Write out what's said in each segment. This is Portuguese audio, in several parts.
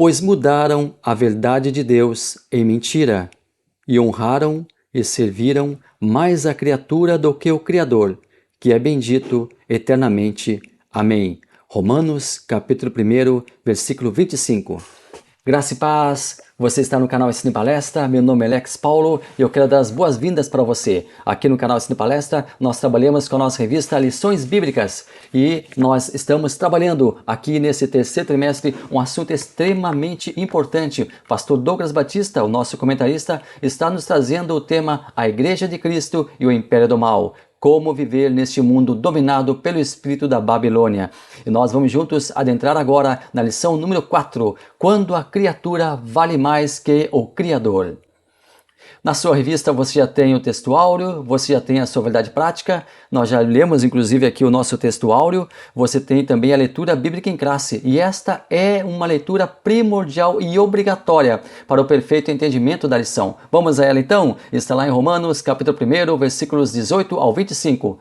pois mudaram a verdade de Deus em mentira, e honraram e serviram mais a criatura do que o Criador, que é bendito eternamente. Amém. Romanos, capítulo 1, versículo 25. Graça e paz, você está no canal Ensino e Palestra, meu nome é Alex Paulo e eu quero dar as boas-vindas para você. Aqui no canal Ensino e Palestra, nós trabalhamos com a nossa revista Lições Bíblicas e nós estamos trabalhando aqui nesse terceiro trimestre um assunto extremamente importante. Pastor Douglas Batista, o nosso comentarista, está nos trazendo o tema A Igreja de Cristo e o Império do Mal. Como viver neste mundo dominado pelo espírito da Babilônia. E nós vamos juntos adentrar agora na lição número 4, quando a criatura vale mais que o Criador. Na sua revista você já tem o texto áureo, você já tem a sua verdade prática, nós já lemos inclusive aqui o nosso texto áureo, você tem também a leitura bíblica em classe, e esta é uma leitura primordial e obrigatória para o perfeito entendimento da lição. Vamos a ela então? Está lá em Romanos, capítulo 1, versículos 18 ao 25.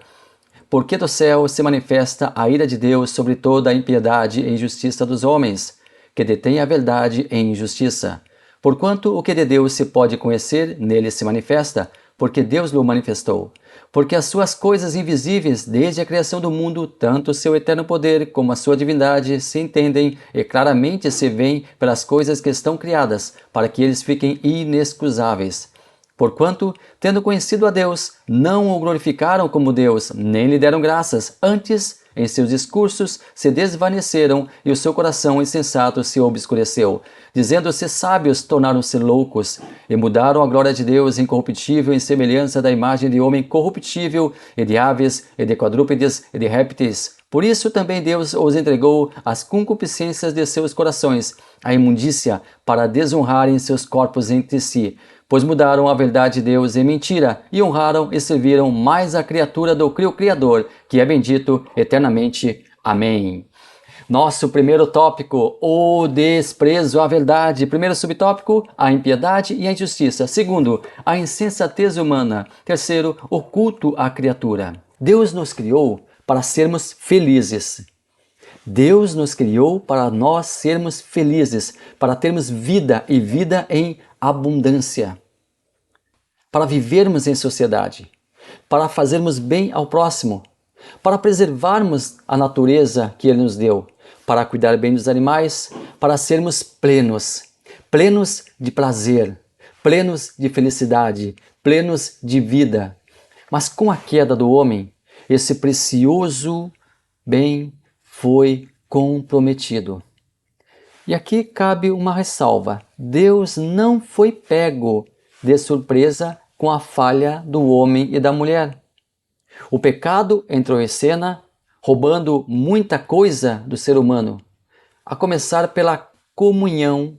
Porque do céu se manifesta a ira de Deus sobre toda a impiedade e injustiça dos homens, que detêm a verdade em injustiça. Porquanto o que de Deus se pode conhecer, nele se manifesta, porque Deus lhe manifestou. Porque as suas coisas invisíveis, desde a criação do mundo, tanto o seu eterno poder como a sua divindade, se entendem e claramente se veem pelas coisas que estão criadas, para que eles fiquem inexcusáveis. Porquanto, tendo conhecido a Deus, não o glorificaram como Deus, nem lhe deram graças, antes, em seus discursos, se desvaneceram e o seu coração insensato se obscureceu. Dizendo-se sábios, tornaram-se loucos e mudaram a glória de Deus incorruptível em semelhança da imagem de homem corruptível e de aves e de quadrúpedes e de répteis. Por isso também Deus os entregou às concupiscências de seus corações, à imundícia, para desonrarem seus corpos entre si. Pois mudaram a verdade de Deus em mentira, e honraram e serviram mais a criatura do que o Criador, que é bendito eternamente. Amém. Nosso primeiro tópico, o desprezo à verdade. Primeiro subtópico, a impiedade e a injustiça. Segundo, a insensatez humana. Terceiro, o culto à criatura. Deus nos criou para sermos felizes. Deus nos criou para nós sermos felizes, para termos vida e vida em abundância, para vivermos em sociedade, para fazermos bem ao próximo, para preservarmos a natureza que Ele nos deu, para cuidar bem dos animais, para sermos plenos, plenos de prazer, plenos de felicidade, plenos de vida. Mas com a queda do homem, esse precioso bem foi comprometido. E aqui cabe uma ressalva. Deus não foi pego de surpresa com a falha do homem e da mulher. O pecado entrou em cena, roubando muita coisa do ser humano, a começar pela comunhão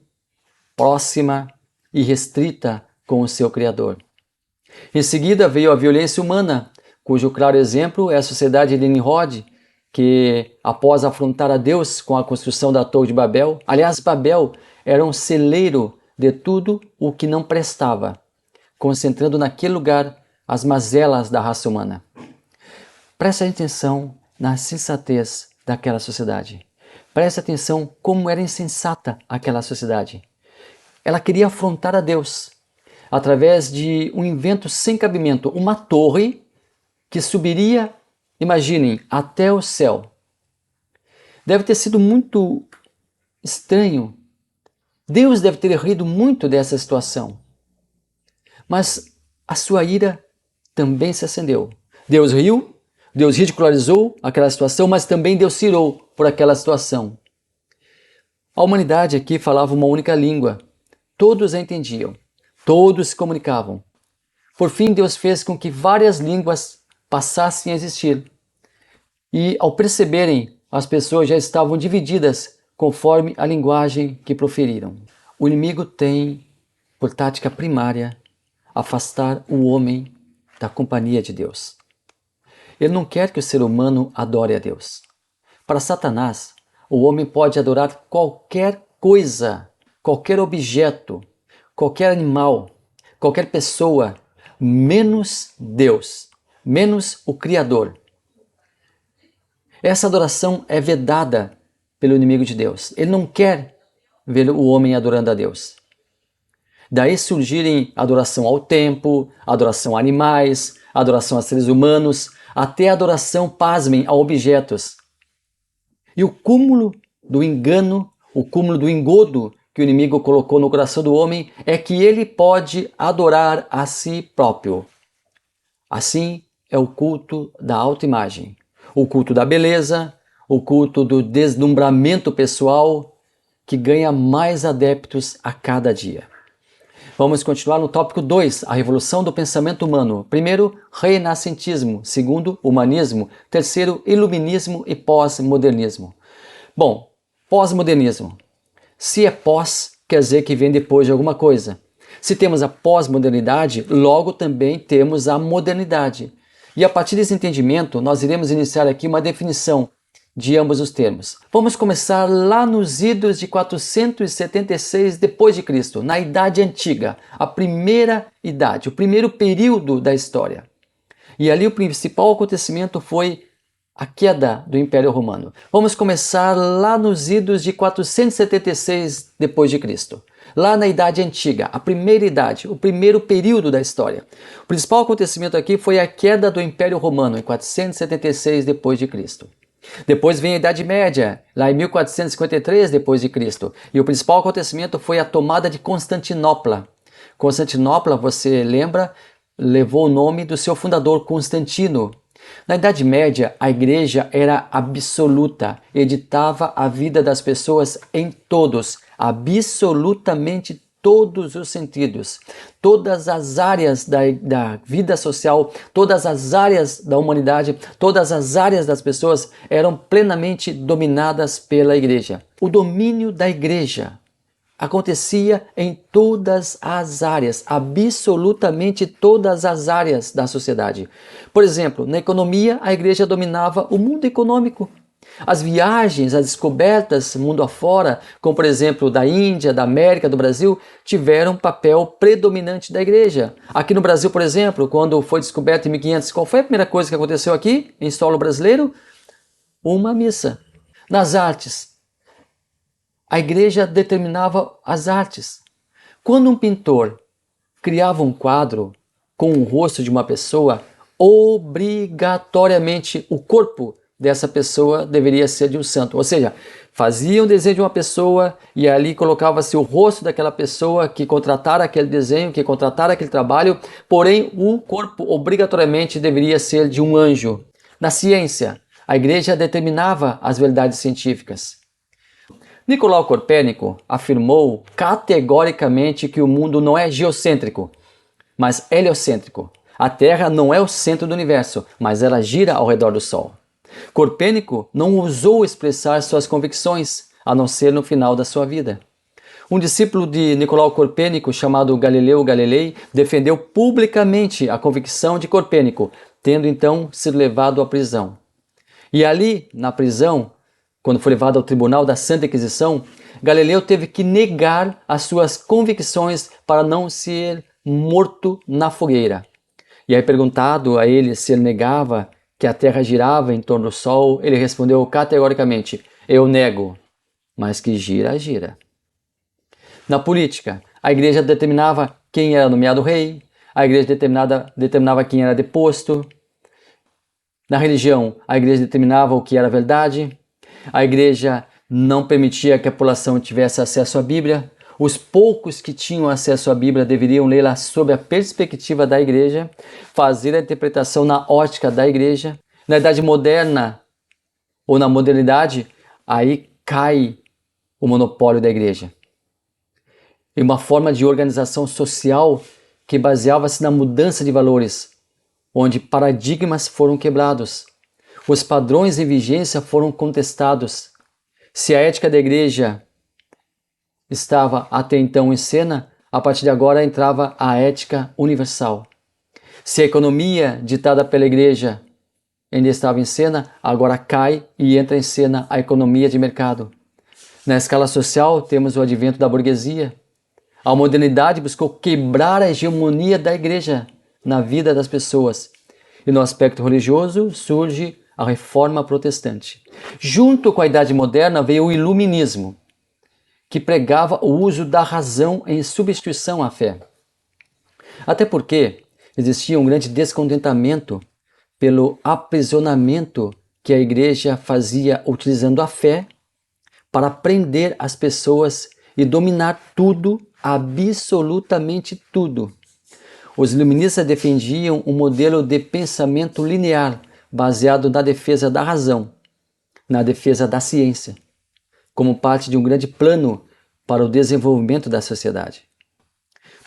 próxima e restrita com o seu Criador. Em seguida veio a violência humana, cujo claro exemplo é a sociedade de Nimrod, que após afrontar a Deus com a construção da Torre de Babel, aliás, Babel era um celeiro de tudo o que não prestava, concentrando naquele lugar as mazelas da raça humana. Preste atenção na sensatez daquela sociedade. Preste atenção como era insensata aquela sociedade. Ela queria afrontar a Deus através de um invento sem cabimento, uma torre que subiria, imaginem, até o céu. Deve ter sido muito estranho. Deus deve ter rido muito dessa situação. Mas a sua ira também se acendeu. Deus riu, Deus ridicularizou aquela situação, mas também Deus se irou por aquela situação. A humanidade aqui falava uma única língua. Todos a entendiam. Todos se comunicavam. Por fim, Deus fez com que várias línguas passassem a existir. E ao perceberem, as pessoas já estavam divididas conforme a linguagem que proferiram. O inimigo tem, por tática primária, afastar o homem da companhia de Deus. Ele não quer que o ser humano adore a Deus. Para Satanás, o homem pode adorar qualquer coisa, qualquer objeto, qualquer animal, qualquer pessoa, menos Deus, menos o Criador. Essa adoração é vedada pelo inimigo de Deus. Ele não quer ver o homem adorando a Deus. Daí surgirem adoração ao tempo, adoração a animais, adoração a seres humanos, até adoração, pasmem, a objetos. E o cúmulo do engano, o cúmulo do engodo que o inimigo colocou no coração do homem é que ele pode adorar a si próprio. Assim é o culto da autoimagem, o culto da beleza, o culto do deslumbramento pessoal, que ganha mais adeptos a cada dia. Vamos continuar no tópico 2, a revolução do pensamento humano. Primeiro, renascentismo. Segundo, humanismo. Terceiro, iluminismo e pós-modernismo. Bom, pós-modernismo. Se é pós, quer dizer que vem depois de alguma coisa. Se temos a pós-modernidade, logo também temos a modernidade. E a partir desse entendimento, nós iremos iniciar aqui uma definição de ambos os termos. Vamos começar lá nos idos de 476 d.C., na Idade Antiga, a primeira idade, o primeiro período da história. E ali o principal acontecimento foi a queda do Império Romano. Vamos começar lá nos idos de 476 d.C., lá na Idade Antiga, a primeira idade, o primeiro período da história. O principal acontecimento aqui foi a queda do Império Romano, em 476 d.C. Depois vem a Idade Média, lá em 1453 d.C. E o principal acontecimento foi a tomada de Constantinopla. Constantinopla, você lembra, levou o nome do seu fundador, Constantino. Na Idade Média, a igreja era absoluta, editava a vida das pessoas em todos, absolutamente todos os sentidos. Todas as áreas da vida social, todas as áreas da humanidade, todas as áreas das pessoas eram plenamente dominadas pela igreja. O domínio da igreja acontecia em todas as áreas, absolutamente todas as áreas da sociedade. Por exemplo, na economia, a igreja dominava o mundo econômico. As viagens, as descobertas mundo afora, como por exemplo da Índia, da América, do Brasil, tiveram papel predominante da igreja. Aqui no Brasil, por exemplo, quando foi descoberto em 1500, qual foi a primeira coisa que aconteceu aqui, em solo brasileiro? Uma missa. Nas artes, a igreja determinava as artes. Quando um pintor criava um quadro com o rosto de uma pessoa, obrigatoriamente o corpo dessa pessoa deveria ser de um santo. Ou seja, fazia um desenho de uma pessoa e ali colocava-se o rosto daquela pessoa que contratara aquele desenho, que contratara aquele trabalho, porém o corpo obrigatoriamente deveria ser de um anjo. Na ciência, a igreja determinava as verdades científicas. Nicolau Copérnico afirmou categoricamente que o mundo não é geocêntrico, mas heliocêntrico. A Terra não é o centro do universo, mas ela gira ao redor do Sol. Copérnico não ousou expressar suas convicções, a não ser no final da sua vida. Um discípulo de Nicolau Copérnico, chamado Galileu Galilei, defendeu publicamente a convicção de Copérnico, tendo então sido levado à prisão. E ali, na prisão, quando foi levado ao tribunal da Santa Inquisição, Galileu teve que negar as suas convicções para não ser morto na fogueira. E aí, perguntado a ele se ele negava que a Terra girava em torno do Sol, ele respondeu categoricamente: eu nego, mas que gira, gira. Na política, a igreja determinava quem era nomeado rei, a igreja determinava quem era deposto. Na religião, a igreja determinava o que era verdade, a igreja não permitia que a população tivesse acesso à Bíblia. Os poucos que tinham acesso à Bíblia deveriam lê-la sob a perspectiva da igreja, fazer a interpretação na ótica da igreja. Na Idade Moderna ou na modernidade, aí cai o monopólio da igreja. E uma forma de organização social que baseava-se na mudança de valores, onde paradigmas foram quebrados, os padrões em vigência foram contestados. Se a ética da igreja estava até então em cena, a partir de agora entrava a ética universal. Se a economia ditada pela igreja ainda estava em cena, agora cai e entra em cena a economia de mercado. Na escala social, temos o advento da burguesia. A modernidade buscou quebrar a hegemonia da igreja na vida das pessoas. E no aspecto religioso surge a reforma protestante. Junto com a Idade Moderna veio o iluminismo, que pregava o uso da razão em substituição à fé. Até porque existia um grande descontentamento pelo aprisionamento que a igreja fazia utilizando a fé para prender as pessoas e dominar tudo, absolutamente tudo. Os iluministas defendiam um modelo de pensamento linear baseado na defesa da razão, na defesa da ciência, como parte de um grande plano para o desenvolvimento da sociedade.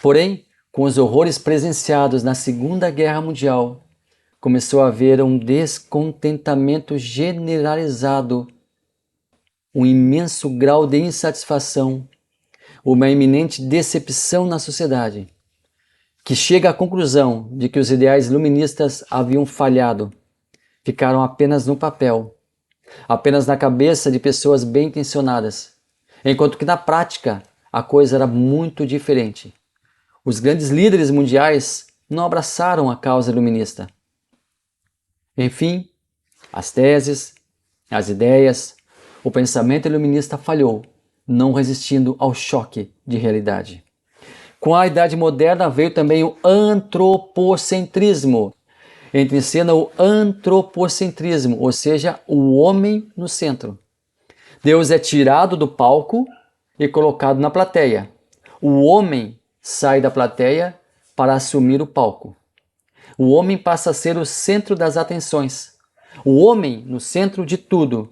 Porém, com os horrores presenciados na Segunda Guerra Mundial, começou a haver um descontentamento generalizado, um imenso grau de insatisfação, uma iminente decepção na sociedade, que chega à conclusão de que os ideais iluministas haviam falhado, ficaram apenas no papel, apenas na cabeça de pessoas bem intencionadas, enquanto que na prática a coisa era muito diferente. Os grandes líderes mundiais não abraçaram a causa iluminista. Enfim, as teses, as ideias, o pensamento iluminista falhou, não resistindo ao choque de realidade. Com a Idade Moderna veio também o antropocentrismo. Entra em cena o antropocentrismo, ou seja, o homem no centro. Deus é tirado do palco e colocado na plateia. O homem sai da plateia para assumir o palco. O homem passa a ser o centro das atenções. O homem no centro de tudo.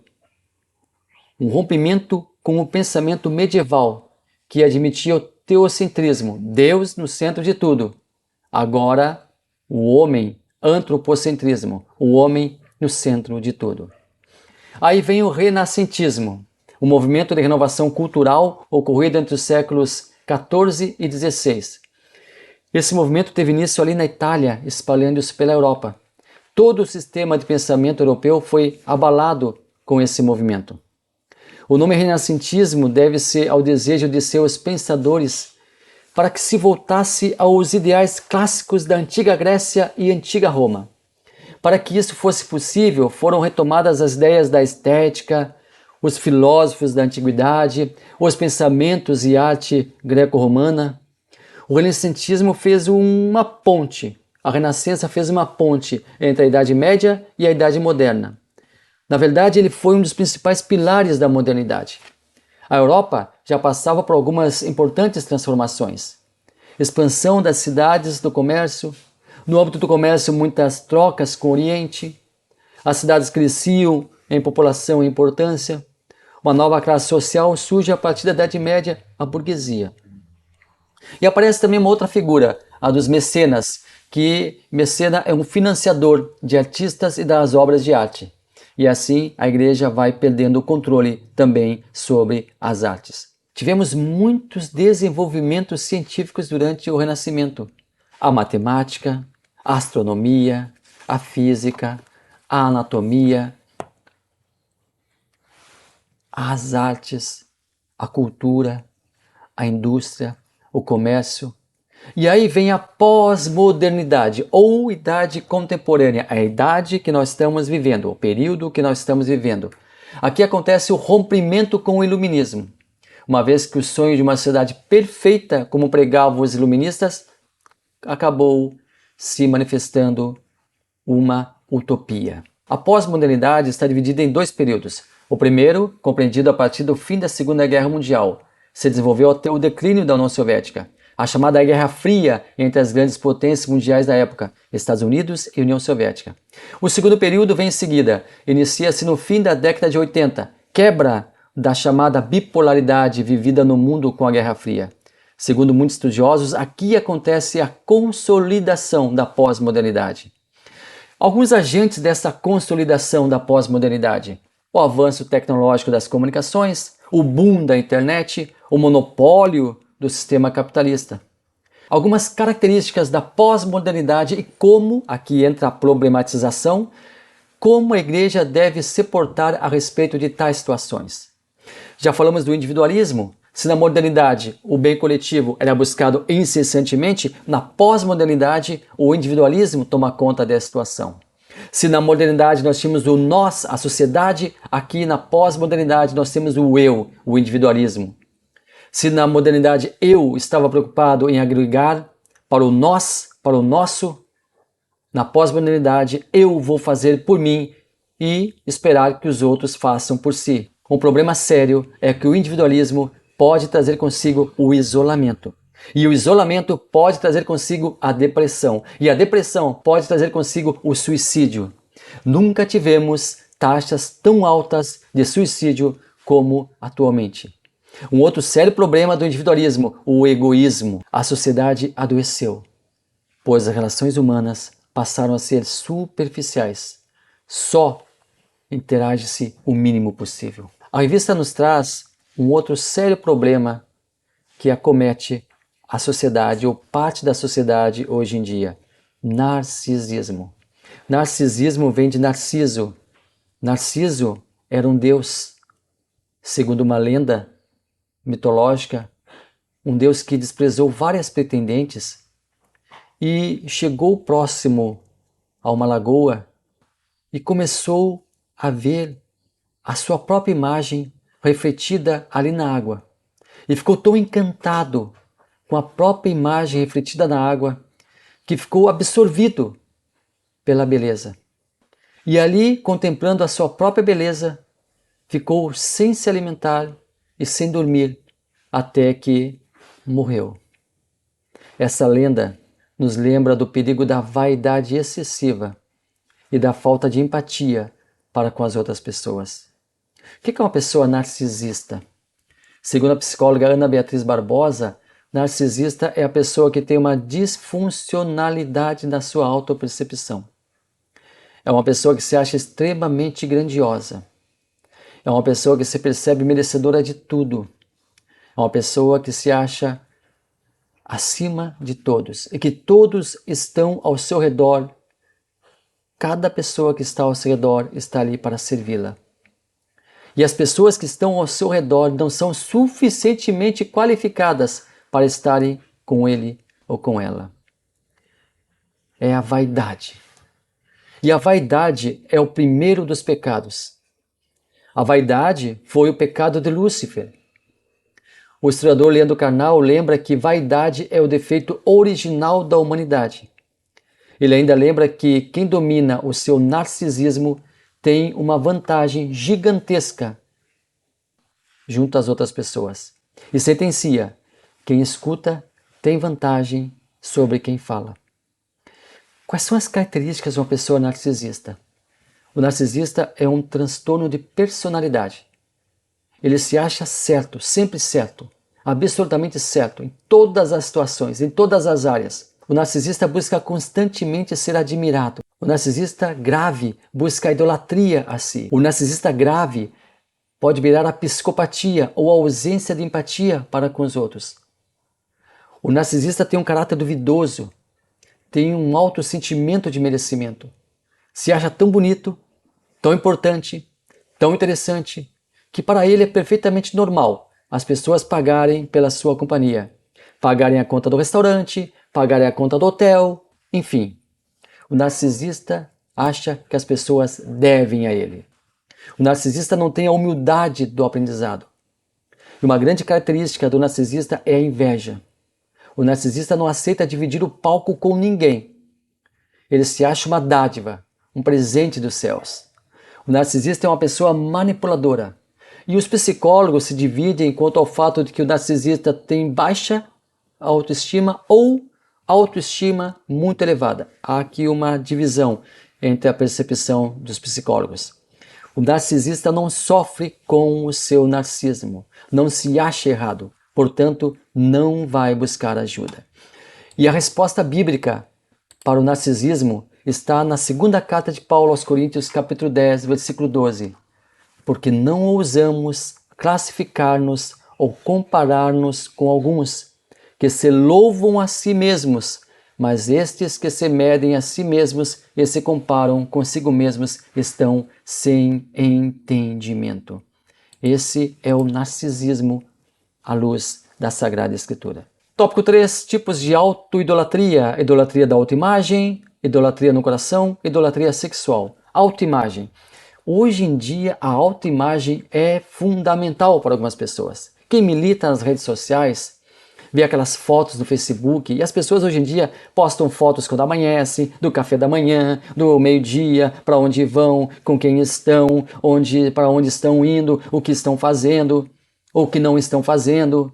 Um rompimento com o pensamento medieval que admitia o teocentrismo, Deus no centro de tudo. Agora, o homem, antropocentrismo, o homem no centro de tudo. Aí vem o renascentismo, um movimento de renovação cultural ocorrido entre os séculos XIV e XVI. Esse movimento teve início ali na Itália, espalhando-se pela Europa. Todo o sistema de pensamento europeu foi abalado com esse movimento. O nome renascentismo deve-se ao desejo de seus pensadores para que se voltasse aos ideais clássicos da antiga Grécia e antiga Roma. Para que isso fosse possível, foram retomadas as ideias da estética, os filósofos da antiguidade, os pensamentos e arte greco-romana. O renascentismo fez uma ponte, a Renascença fez uma ponte entre a Idade Média e a Idade Moderna. Na verdade, ele foi um dos principais pilares da modernidade. A Europa já passava por algumas importantes transformações. Expansão das cidades, do comércio. No âmbito do comércio, muitas trocas com o Oriente. As cidades cresciam em população e importância. Uma nova classe social surge a partir da Idade Média, a burguesia. E aparece também uma outra figura, a dos mecenas, que mecena é um financiador de artistas e das obras de arte. E assim a igreja vai perdendo o controle também sobre as artes. Tivemos muitos desenvolvimentos científicos durante o Renascimento. A matemática, a astronomia, a física, a anatomia, as artes, a cultura, a indústria, o comércio. E aí vem a pós-modernidade ou idade contemporânea, a idade que nós estamos vivendo, o período que nós estamos vivendo. Aqui acontece o rompimento com o iluminismo, uma vez que o sonho de uma sociedade perfeita, como pregavam os iluministas, acabou se manifestando uma utopia. A pós-modernidade está dividida em dois períodos. O primeiro, compreendido a partir do fim da Segunda Guerra Mundial, se desenvolveu até o declínio da União Soviética, a chamada Guerra Fria entre as grandes potências mundiais da época, Estados Unidos e União Soviética. O segundo período vem em seguida, inicia-se no fim da década de 80, quebra da chamada bipolaridade vivida no mundo com a Guerra Fria. Segundo muitos estudiosos, aqui acontece a consolidação da pós-modernidade. Alguns agentes dessa consolidação da pós-modernidade: o avanço tecnológico das comunicações, o boom da internet, o monopólio do sistema capitalista. Algumas características da pós-modernidade e como, aqui entra a problematização, como a igreja deve se portar a respeito de tais situações. Já falamos do individualismo. Se na modernidade o bem coletivo era buscado incessantemente, na pós-modernidade o individualismo toma conta dessa situação. Se na modernidade nós tínhamos o nós, a sociedade, aqui na pós-modernidade nós temos o eu, o individualismo. Se na modernidade eu estava preocupado em agregar para o nós, para o nosso, na pós-modernidade eu vou fazer por mim e esperar que os outros façam por si. Um problema sério é que o individualismo pode trazer consigo o isolamento. E o isolamento pode trazer consigo a depressão. E a depressão pode trazer consigo o suicídio. Nunca tivemos taxas tão altas de suicídio como atualmente. Um outro sério problema do individualismo, o egoísmo. A sociedade adoeceu, pois as relações humanas passaram a ser superficiais. Só interage-se o mínimo possível. A revista nos traz um outro sério problema que acomete a sociedade ou parte da sociedade hoje em dia: narcisismo. Narcisismo vem de Narciso. Narciso era um deus, segundo uma lenda mitológica, um deus que desprezou várias pretendentes e chegou próximo a uma lagoa e começou a ver a sua própria imagem refletida ali na água. E ficou tão encantado com a própria imagem refletida na água que ficou absorvido pela beleza. E ali, contemplando a sua própria beleza, ficou sem se alimentar e sem dormir até que morreu. Essa lenda nos lembra do perigo da vaidade excessiva e da falta de empatia para com as outras pessoas. O que é uma pessoa narcisista? Segundo a psicóloga Ana Beatriz Barbosa, narcisista é a pessoa que tem uma disfuncionalidade na sua autopercepção. É uma pessoa que se acha extremamente grandiosa. É uma pessoa que se percebe merecedora de tudo. É uma pessoa que se acha acima de todos e que todos estão ao seu redor. Cada pessoa que está ao seu redor está ali para servi-la. E as pessoas que estão ao seu redor não são suficientemente qualificadas para estarem com ele ou com ela. É a vaidade. E a vaidade é o primeiro dos pecados. A vaidade foi o pecado de Lúcifer. O historiador Leandro Carnal lembra que vaidade é o defeito original da humanidade. Ele ainda lembra que quem domina o seu narcisismo tem uma vantagem gigantesca junto às outras pessoas. E sentencia: quem escuta tem vantagem sobre quem fala. Quais são as características de uma pessoa narcisista? O narcisista é um transtorno de personalidade. Ele se acha certo, sempre certo, absolutamente certo, em todas as situações, em todas as áreas. O narcisista busca constantemente ser admirado. O narcisista grave busca a idolatria a si. O narcisista grave pode virar a psicopatia ou a ausência de empatia para com os outros. O narcisista tem um caráter duvidoso, tem um alto sentimento de merecimento. Se acha tão bonito, tão importante, tão interessante, que para ele é perfeitamente normal as pessoas pagarem pela sua companhia, pagarem a conta do restaurante, pagarem a conta do hotel, enfim. O narcisista acha que as pessoas devem a ele. O narcisista não tem a humildade do aprendizado. E uma grande característica do narcisista é a inveja. O narcisista não aceita dividir o palco com ninguém. Ele se acha uma dádiva, um presente dos céus. O narcisista é uma pessoa manipuladora. E os psicólogos se dividem quanto ao fato de que o narcisista tem baixa autoestima ou autoestima muito elevada. Há aqui uma divisão entre a percepção dos psicólogos. O narcisista não sofre com o seu narcisismo, não se acha errado, portanto, não vai buscar ajuda. E a resposta bíblica para o narcisismo está na segunda carta de Paulo aos Coríntios, capítulo 10, versículo 12. Porque não ousamos classificar-nos ou comparar-nos com alguns que se louvam a si mesmos, mas estes que se medem a si mesmos e se comparam consigo mesmos estão sem entendimento. Esse é o narcisismo à luz da Sagrada Escritura. Tópico 3, tipos de autoidolatria: idolatria da autoimagem, idolatria no coração, idolatria sexual. Autoimagem. Hoje em dia, a autoimagem é fundamental para algumas pessoas. Quem milita nas redes sociais vê aquelas fotos no Facebook e as pessoas hoje em dia postam fotos quando amanhece, do café da manhã, do meio-dia, para onde vão, com quem estão, para onde estão indo, o que estão fazendo, ou o que não estão fazendo.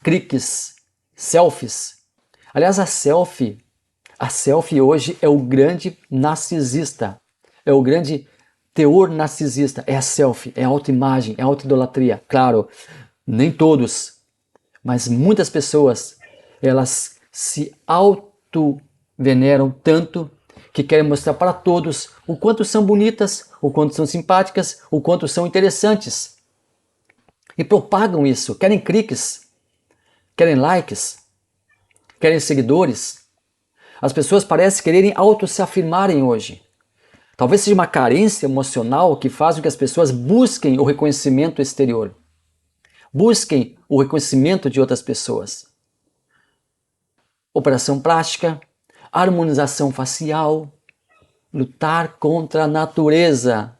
Cliques, selfies. Aliás, a selfie hoje é o grande narcisista, é o grande teor narcisista, é a selfie, é a autoimagem, é a autoidolatria. Claro, nem todos, mas muitas pessoas, elas se auto-veneram tanto que querem mostrar para todos o quanto são bonitas, o quanto são simpáticas, o quanto são interessantes. E propagam isso, querem cliques, querem likes, querem seguidores. As pessoas parecem quererem se afirmarem hoje. Talvez seja uma carência emocional que faz com que as pessoas busquem o reconhecimento exterior. Busquem o reconhecimento de outras pessoas. Operação plástica, harmonização facial, lutar contra a natureza.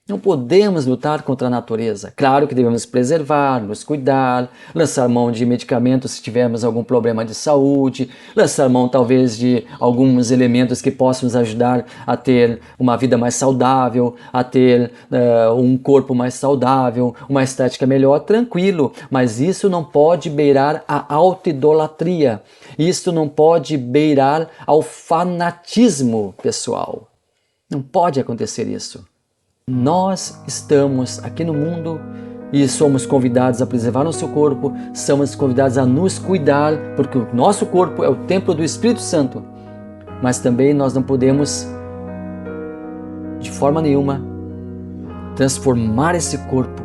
Não podemos lutar contra a natureza. Claro que devemos preservar, nos cuidar, lançar mão de medicamentos se tivermos algum problema de saúde, lançar mão talvez de alguns elementos que possam nos ajudar a ter uma vida mais saudável, a ter um corpo mais saudável, uma estética melhor, tranquilo. Mas isso não pode beirar a autoidolatria. Isso não pode beirar ao fanatismo pessoal. Não pode acontecer isso. Nós estamos aqui no mundo e somos convidados a preservar nosso corpo, somos convidados a nos cuidar, porque o nosso corpo é o templo do Espírito Santo. Mas também nós não podemos, de forma nenhuma, transformar esse corpo.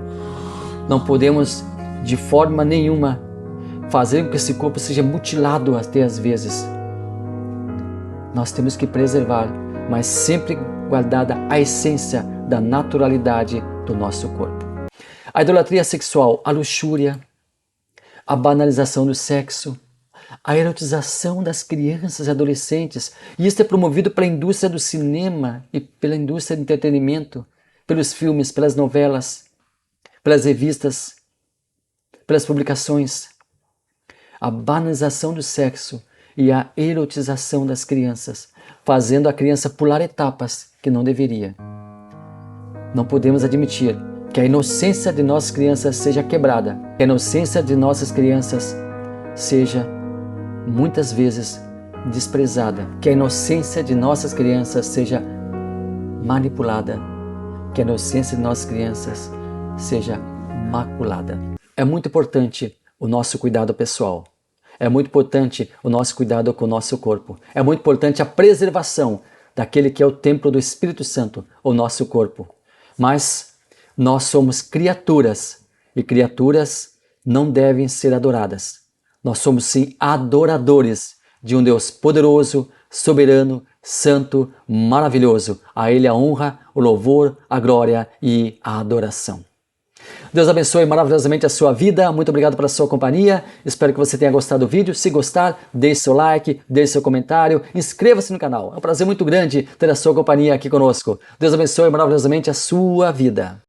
Não podemos, de forma nenhuma, fazer com que esse corpo seja mutilado até às vezes. Nós temos que preservar, mas sempre guardada a essência da naturalidade do nosso corpo. A idolatria sexual, a luxúria, a banalização do sexo, a erotização das crianças e adolescentes, e isso é promovido pela indústria do cinema e pela indústria do entretenimento, pelos filmes, pelas novelas, pelas revistas, pelas publicações. A banalização do sexo e a erotização das crianças, fazendo a criança pular etapas que não deveria. Não podemos admitir que a inocência de nossas crianças seja quebrada, que a inocência de nossas crianças seja muitas vezes desprezada, que a inocência de nossas crianças seja manipulada, que a inocência de nossas crianças seja maculada. É muito importante o nosso cuidado pessoal. É muito importante o nosso cuidado com o nosso corpo. É muito importante a preservação daquele que é o templo do Espírito Santo, o nosso corpo. Mas nós somos criaturas e criaturas não devem ser adoradas. Nós somos sim adoradores de um Deus poderoso, soberano, santo, maravilhoso. A Ele a honra, o louvor, a glória e a adoração. Deus abençoe maravilhosamente a sua vida. Muito obrigado pela sua companhia. Espero que você tenha gostado do vídeo. Se gostar, deixe seu like, deixe seu comentário, inscreva-se no canal. É um prazer muito grande ter a sua companhia aqui conosco. Deus abençoe maravilhosamente a sua vida.